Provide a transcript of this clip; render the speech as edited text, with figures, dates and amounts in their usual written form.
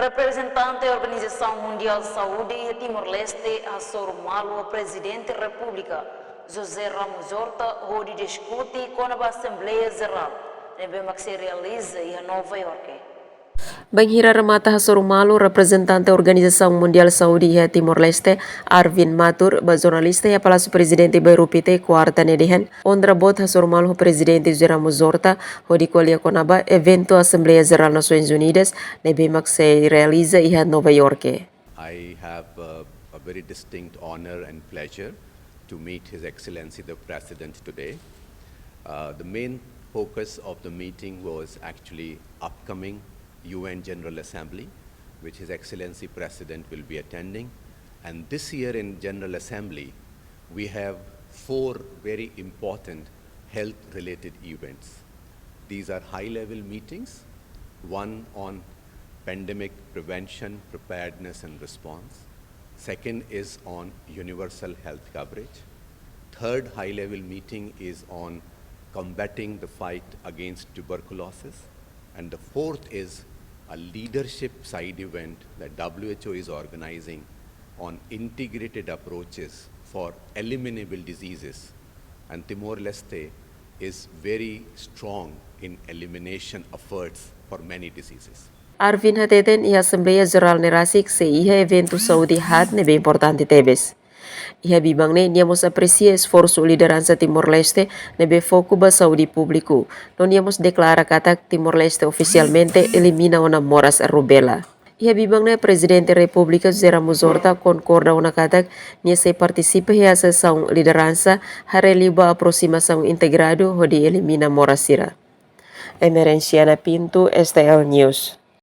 Reprezentante Organizasaun Mundial Saude e Timor Leste, Hasoru Malu, Prezidente Republika, Ramos Horta, Hodi Deskute, Konaba Asembleia Jeral, Neebe Realiza e Yorke. Banghira remata Hasoru Malu, Reprezentante Organizasaun Mundial Saude e Timor Leste, Arvin Matur, jornalista e Palácio Presidente Beirupite, quarta nedehan, ondra bot Hasoru Malu, Presidente Ramos Horta, Hodi Kolia Konaba, evento Asembleia Jeral Nações Unidas, Neebe Realiza e Nova Yorke. I have a very distinct honor and pleasure to meet His Excellency the President today. The main focus of the meeting was actually upcoming UN General Assembly, which His Excellency President will be attending. And this year in General Assembly, we have 4 very important health-related events. These are high-level meetings, one on pandemic prevention, preparedness and response. Second is on universal health coverage. Third high-level meeting is on combating the fight against tuberculosis. And the fourth is a leadership side event that WHO is organizing on integrated approaches for eliminable diseases. And Timor-Leste is very strong in elimination efforts for many diseases. Arvin hateten e Asembleia Jeral Nerasik se iha evento Saudi hat nebe importante tebes. Iha bibang ne niamos aprecia esforço liderança Timor-Leste nebe foco ba Saudi público. Non niamos declara kata Timor-Leste oficialmente elimina una moras a rubela. Iha bibang ne Prezidente Republika Ramos Horta concorda una kata nia se participa e asa saung liderança hareliba aproximação integrado hodi elimina moras sira. Emerenciana Pinto, STL News.